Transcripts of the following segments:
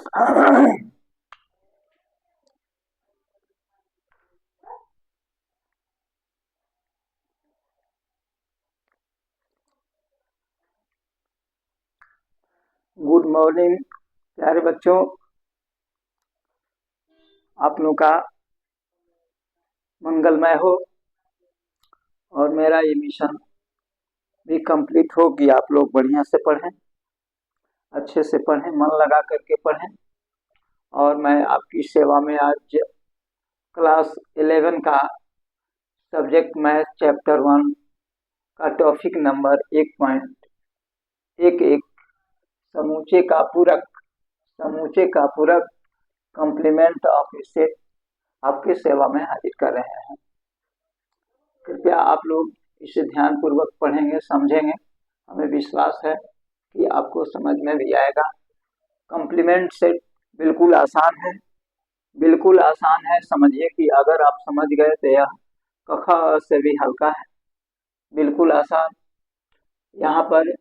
Good morning प्यारे बच्चों, आप लोगों का मंगलमय हो और मेरा ये मिशन भी कंप्लीट हो कि आप लोग बढ़िया से पढ़ें, अच्छे से पढ़ें, मन लगा करके पढ़ें। और मैं आपकी सेवा में आज क्लास 11 का सब्जेक्ट मैथ चैप्टर 1 का टॉपिक नंबर 1.11 समूचे का पूरक कॉम्प्लीमेंट ऑफ ए सेट आपकी सेवा में हाजिर कर रहे हैं। कृपया आप लोग इसे ध्यानपूर्वक पढ़ेंगे, समझेंगे। हमें विश्वास है कि आपको समझ में भी आएगा। कॉम्प्लीमेंट सेट बिल्कुल आसान है, बिल्कुल आसान है। समझिए कि अगर आप समझ गए तो यह क ख से भी हल्का है, बिल्कुल आसान। यहाँ पर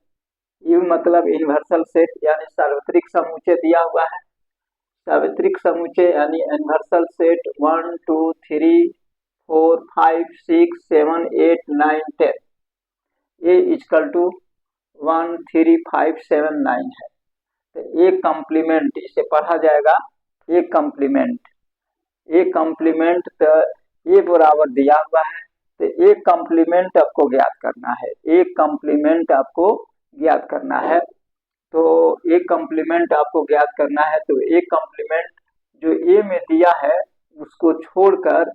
यू मतलब यूनिवर्सल सेट यानी सार्वत्रिक समूचे दिया हुआ है। सार्वत्रिक समूचे यानी यूनिवर्सल सेट 1 2 3 4 5 6 7 8 9 10 ये इक्वल टू 1 3 5 7 9 है। तो एक कॉम्प्लीमेंट इसे पढ़ा जाएगा। एक कॉम्प्लीमेंट तो ये बराबर दिया हुआ है, तो एक कॉम्प्लीमेंट आपको ज्ञात करना है। एक कॉम्प्लीमेंट आपको ज्ञात करना है, तो एक कॉम्प्लीमेंट आपको ज्ञात करना है। तो एक कॉम्प्लीमेंट जो ए में दिया है उसको छोड़कर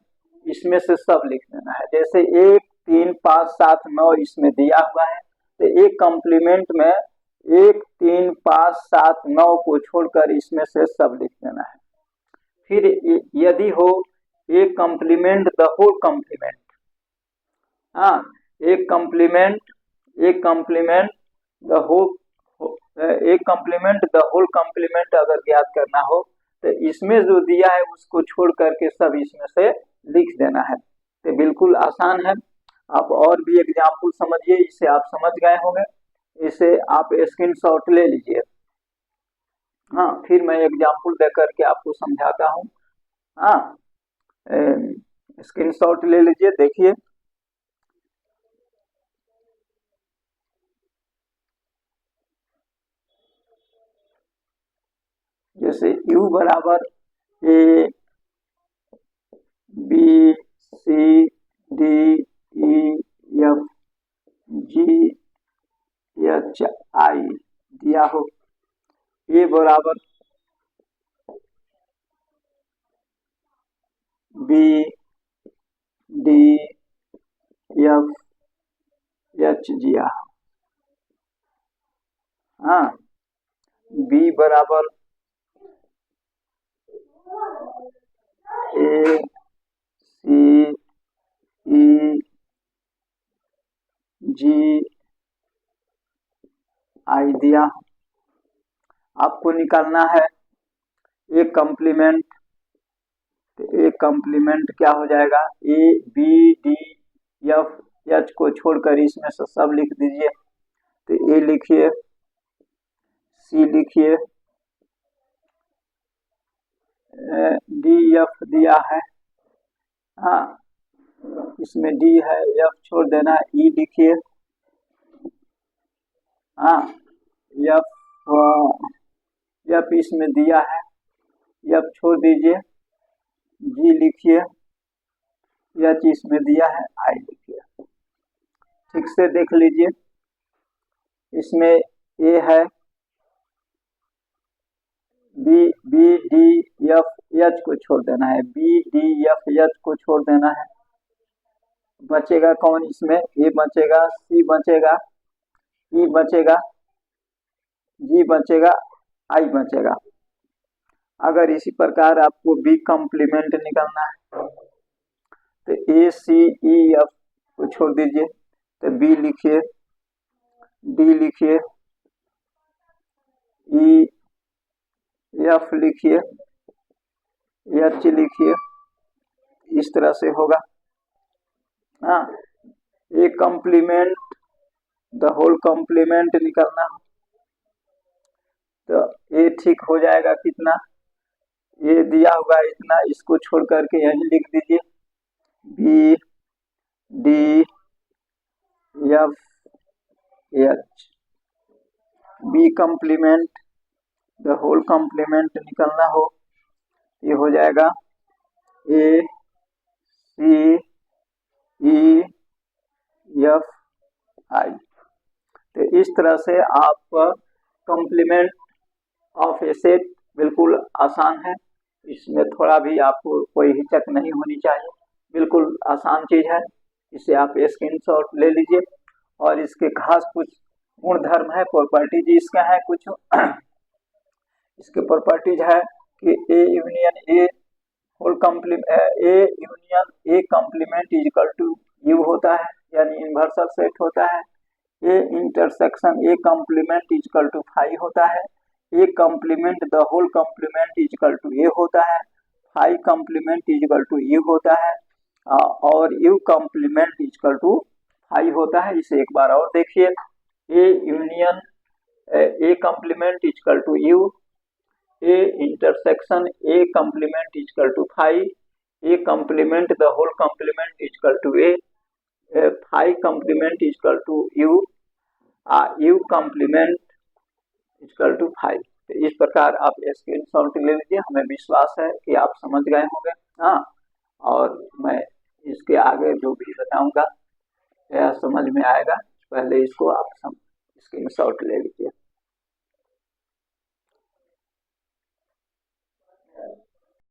इसमें से सब लिख देना है। जैसे 1 3 5 7 9 इसमें दिया हुआ है, तो एक कॉम्प्लीमेंट में 1 3 5 7 9 को छोड़कर इसमें से सब लिख देना है। फिर यदि हो एक कॉम्प्लीमेंट द होल कॉम्प्लीमेंट, एक कॉम्प्लीमेंट द होल कॉम्प्लीमेंट अगर ज्ञात करना हो तो इसमें जो दिया है उसको छोड़ करके सब इसमें से लिख देना है। तो बिल्कुल आसान है। आप और भी एग्जाम्पल समझिए, इसे आप समझ गए होंगे। इसे आप स्क्रीनशॉट ले लीजिए। फिर मैं एग्जाम्पल दे करके आपको समझाता हूँ। स्क्रीनशॉट ले लीजिए, देखिए। जैसे U बराबर A B C D E F G H I दिया हो, A बराबर B D F H दिया, B बराबर A C E G I दिया। आपको निकालना है एक कॉम्प्लीमेंट। तो एक कॉम्प्लीमेंट क्या हो जाएगा, A B D F H को छोड़कर इसमें से सब लिख दीजिए। तो A लिखिए, C लिखिए, D F दिया है, इसमें D है, F छोड़ देना, E लिखिए, F इसमें दिया है, F छोड़ दीजिए, G लिखिए, H इसमें दिया है, I लिखिए। ठीक से देख लीजिए, इसमें A है, B D F H को छोड़ देना है, B D F H को छोड़ देना है। बचेगा कौन इसमें, A बचेगा, C बचेगा, E बचेगा, G बचेगा, I बचेगा। अगर इसी प्रकार आपको B कॉम्प्लीमेंट निकालना है तो A C E F को छोड़ दीजिए, तो B लिखिए, D लिखिए, E F लिखिए, H लिखिए। इस तरह से होगा। एक कॉम्प्लीमेंट द होल कॉम्प्लीमेंट निकालना, तो ये ठीक हो जाएगा कितना, ये दिया हुआ है इतना, इसको छोड़ करके यहीं लिख दीजिए B D F H, B complement the whole complement निकलना हो, ये हो जाएगा ए सी ई एफ आई। तो इस तरह से आप कॉम्प्लीमेंट ऑफ ए सेट बिल्कुल आसान है, इसमें थोड़ा भी आपको कोई हिचक नहीं होनी चाहिए, बिल्कुल आसान चीज है। इसे आप स्क्रीनशॉट ले लीजिए और इसके खास कुछ गुण धर्म है, प्रॉपर्टीज इसका है कुछ इसके प्रॉपर्टीज है कि A union A whole complement, A union A complement is equal to U होता है, यानी इन्वर्सल सेट होता है। A intersection A complement is equal to phi होता है। A complement the whole complement is equal to A होता है। Phi complement is equal to U होता है और U complement is equal to phi होता है। इसे एक बार और देखिए, A union A complement is equal to U, A intersection A complement is equal to phi, A complement the whole complement is equal to A, phi complement is equal to U, U complement is equal to phi. तो इस प्रकार आप screenshot ले लीजिए, हमें विश्वास है कि आप समझ गए होंगे। हाँ, और मैं इसके आगे जो भी बताऊंगा यह समझ में आएगा, पहले इसको आप स्क्रीनशॉट ले लीजिए।